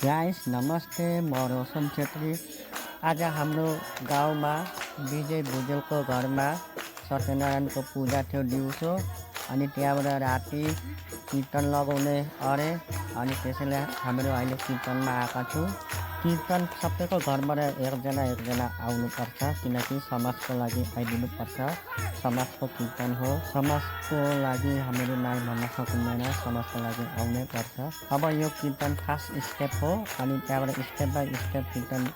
Guys नमस्ते, म रोशन छेत्री। आज हाम्रो गाउँमा विजय भुजेलको घरमा सत्यनारायणको पूजा थियो दिउँसो। अनि त्यहाँबाट राति कीर्तन लगाउने अरे। अनि त्यसैले हामीहरू अहिले कीर्तनमा आएका छौँ। कीर्तन सबैको घरबाट एकजना आउनुपर्छ, किनकि समाजको लागि आइदिनुपर्छ। समाजको कीर्तन हो, समाजको लागि हामीहरू नाइ भन्न सकिँदैन, समाजको लागि आउनै पर्छ। अब यो कीर्तन फर्स्ट स्टेप हो, अनि त्यहाँबाट स्टेप बाई स्टेप कीर्तन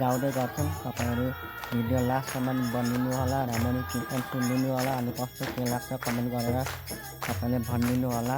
गाउँदै गर्छौँ। तपाईँहरू भिडियो लास्टसम्म बनिदिनु होला, राम्ररी कीर्तन सुनिदिनु होला। अनि कस्तो के लाग्छ कमेन्ट गरेर तपाईँले भनिदिनु होला।